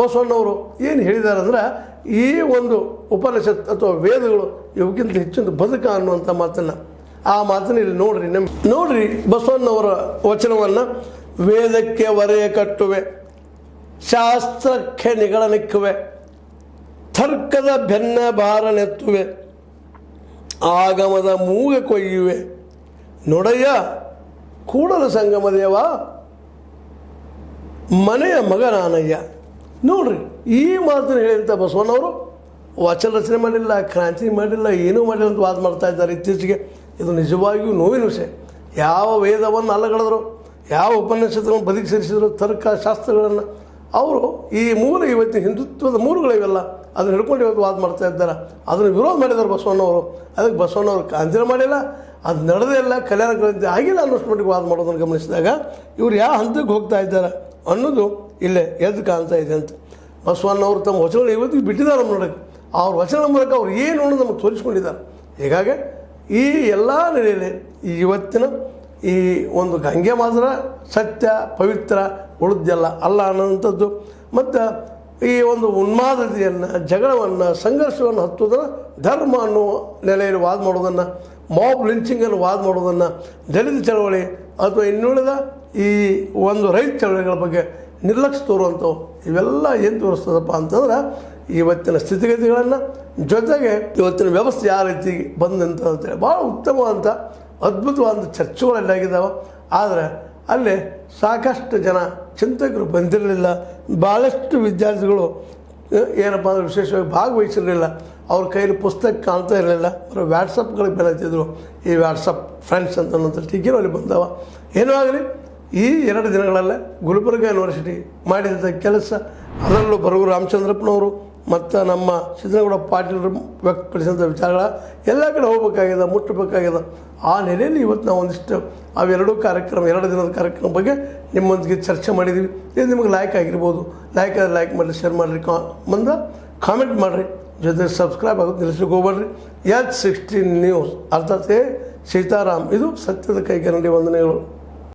ಬಸವಣ್ಣವರು ಏನು ಹೇಳಿದ್ದಾರೆ ಅಂದ್ರೆ ಈ ಒಂದು ಉಪನಿಷತ್ ಅಥವಾ ವೇದಗಳು ಇವಕ್ಕಿಂತ ಹೆಚ್ಚಿನ ಬದುಕ ಅನ್ನುವಂಥ ಮಾತನ್ನು ಆ ಮಾತನ್ನು ಇಲ್ಲಿ ನೋಡ್ರಿ ಬಸವಣ್ಣವರ ವಚನವನ್ನು ವೇದಕ್ಕೆ ಹೊರೆಯ ಕಟ್ಟುವೆ, ಶಾಸ್ತ್ರಕ್ಕೆ ನಿಗಳನಿಕ್ಕುವೆ, ತರ್ಕದ ಬೆನ್ನ ಭಾರನೆತ್ತುವೆ, ಆಗಮದ ಮೂಗ ಕೊಯ್ಯುವೆ, ನೊಡೆಯ ಕೂಡಲ ಸಂಗಮ ದೇವ ಮನೆಯ ಮಗನಾನಯ್ಯ. ನೋಡ್ರಿ ಈ ಮಾತನ್ನು ಹೇಳಿದಂಥ ಬಸವಣ್ಣವರು ವಚನ ರಚನೆ ಮಾಡಿಲ್ಲ, ಕ್ರಾಂತಿ ಮಾಡಿಲ್ಲ, ಏನೂ ಮಾಡಿಲ್ಲ ಅಂತ ವಾದ ಮಾಡ್ತಾ ಇದ್ದಾರೆ ಇತ್ತೀಚೆಗೆ. ಇದು ನಿಜವಾಗಿಯೂ ನೋವಿನ ವಿಷಯ. ಯಾವ ವೇದವನ್ನು ಅಲ್ಲಗಳೆದ್ರು, ಯಾವ ಉಪನಿಷತ್ತುಗಳನ್ನು ಬದುಕಿ ಸೇರಿಸಿದ್ರು, ತರ್ಕ ಶಾಸ್ತ್ರಗಳನ್ನು ಅವರು ಈ ಇವತ್ತಿನ ಹಿಂದುತ್ವದ ಮೂಲಗಳಿವೆಲ್ಲ ಅದನ್ನು ಹಿಡ್ಕೊಂಡು ಇವತ್ತು ವಾದ ಮಾಡ್ತಾ ಇದ್ದಾರೆ. ಅದನ್ನು ವಿರೋಧ ಮಾಡಿದ್ದಾರೆ ಬಸವಣ್ಣವರು. ಅದಕ್ಕೆ ಬಸವಣ್ಣವರು ಕ್ರಾಂತಿನ ಮಾಡಿಲ್ಲ, ಅದು ನಡೆದೇ ಇಲ್ಲ, ಕಲ್ಯಾಣ ಕ್ರಾಂತಿ ಆಗಿಲ್ಲ ಅನ್ನೋಷ್ಟು ಮಟ್ಟಿಗೆ ವಾದ ಮಾಡೋದನ್ನು ಗಮನಿಸಿದಾಗ ಇವ್ರು ಯಾವ ಹಂತಕ್ಕೆ ಹೋಗ್ತಾ ಇದ್ದಾರೆ ಅನ್ನೋದು ಇಲ್ಲೇ ಎದ್ದು ಕಾಣ್ತಾ ಇದೆ ಅಂತ. ಬಸವಣ್ಣವರು ತಮ್ಮ ವಚನಗಳು ಇವತ್ತಿಗೆ ಬಿಟ್ಟಿದ್ದಾರೆ ನಮ್ಮ ನೋಡೋಕ್ಕೆ. ಅವ್ರ ವಚನ ಮೂಲಕ ಅವ್ರು ಏನು ಅನ್ನೋದು ನಮಗೆ ತೋರಿಸ್ಕೊಂಡಿದ್ದಾರೆ. ಹೀಗಾಗಿ ಈ ಎಲ್ಲ ನೆಲೆಯಲ್ಲಿ ಇವತ್ತಿನ ಈ ಒಂದು ಗಂಗೆ ಮಾತ್ರ ಸತ್ಯ ಪವಿತ್ರ ಉಳಿದೆಲ್ಲ ಅಲ್ಲ ಅನ್ನೋಂಥದ್ದು ಮತ್ತು ಈ ಒಂದು ಉನ್ಮಾದತೆಯನ್ನು, ಜಗಳವನ್ನು, ಸಂಘರ್ಷವನ್ನು ಹತ್ತೋದನ್ನು ಧರ್ಮ ಅನ್ನೋ ನೆಲೆಯಲ್ಲಿ ವಾದ ಮಾಡೋದನ್ನು, ಮಾಬ್ ಲಿಂಚಿಂಗನ್ನು ವಾದ ಮಾಡೋದನ್ನು, ದಲಿತ ಚಳವಳಿ ಅಥವಾ ಇನ್ನುಳಿದ ಈ ಒಂದು ರೈತ ಚಳವಳಿಗಳ ಬಗ್ಗೆ ನಿರ್ಲಕ್ಷ್ಯ ತೋರುವಂಥವು ಇವೆಲ್ಲ ಏನು ತೋರಿಸ್ತದಪ್ಪ ಅಂತಂದ್ರೆ ಇವತ್ತಿನ ಸ್ಥಿತಿಗತಿಗಳನ್ನು ಜೊತೆಗೆ ಇವತ್ತಿನ ವ್ಯವಸ್ಥೆ ಯಾವ ರೀತಿ ಬಂದಂತ ಅಂತೇಳಿ ಭಾಳ ಉತ್ತಮವಾದಂಥ ಅದ್ಭುತವಾದ ಚರ್ಚೆಗಳೆಲ್ಲಾಗಿದ್ದಾವೆ. ಆದರೆ ಅಲ್ಲಿ ಸಾಕಷ್ಟು ಜನ ಚಿಂತಕರು ಬಂದಿರಲಿಲ್ಲ. ಭಾಳಷ್ಟು ವಿದ್ಯಾರ್ಥಿಗಳು ಏನಪ್ಪ ಅಂದರೆ ವಿಶೇಷವಾಗಿ ಭಾಗವಹಿಸಿರಲಿಲ್ಲ. ಅವ್ರ ಕೈಯಲ್ಲಿ ಪುಸ್ತಕ ಕಾಣ್ತಾ ಇರಲಿಲ್ಲ. ಅವರು ವ್ಯಾಟ್ಸಪ್ಗಳಿಗೆ ಬೆಳೀತಿದ್ರು. ಈ ವ್ಯಾಟ್ಸಪ್ ಫ್ರೆಂಡ್ಸ್ ಅಂತ ಟೀಕೆನೂ ಅಲ್ಲಿ ಬಂದವ. ಏನೂ ಆಗಲಿ ಈ 2 ದಿನಗಳಲ್ಲೇ ಗುಲ್ಬರ್ಗ ಯೂನಿವರ್ಸಿಟಿ ಮಾಡಿದಂಥ ಕೆಲಸ, ಅದರಲ್ಲೂ ಬರಗೂರು ರಾಮಚಂದ್ರಪ್ಪನವರು ಮತ್ತು ನಮ್ಮ ಸಿದ್ದನಗೌಡ ಪಾಟೀಲರು ವ್ಯಕ್ತಪಡಿಸಿದಂಥ ವಿಚಾರಗಳ ಎಲ್ಲ ಕಡೆ ಹೋಗಬೇಕಾಗಿದೆ, ಮುಟ್ಟಬೇಕಾಗಿದೆ. ಆ ನೆಲೆಯಲ್ಲಿ ಇವತ್ತು ನಾವು ಒಂದಿಷ್ಟು ಅವೆರಡೂ ಕಾರ್ಯಕ್ರಮ 2 ದಿನದ ಕಾರ್ಯಕ್ರಮ ಬಗ್ಗೆ ನಿಮ್ಮೊಂದಿಗೆ ಚರ್ಚೆ ಮಾಡಿದ್ದೀವಿ. ಇದು ನಿಮಗೆ ಲೈಕ್ ಆಗಿರ್ಬೋದು. ಲೈಕ್ ಆದರೆ ಲೈಕ್ ಮಾಡಿರಿ, ಶೇರ್ ಮಾಡಿರಿ, ಮುಂದೆ ಕಾಮೆಂಟ್ ಮಾಡಿರಿ, ಜೊತೆ ಸಬ್ಸ್ಕ್ರೈಬ್ ಆಗೋದು ನಿಲ್ಲಿಸ್ಲಿಕ್ಕೆ ಹೋಗ್ಬೇಡ್ರಿ. H16 ನ್ಯೂಸ್ ಅರ್ಥಾತ್ ಸೀತಾರಾಮ್ ಇದು ಸತ್ಯದ ಕೈಗನ್ನಡಿ ವಂದನೆಗಳು.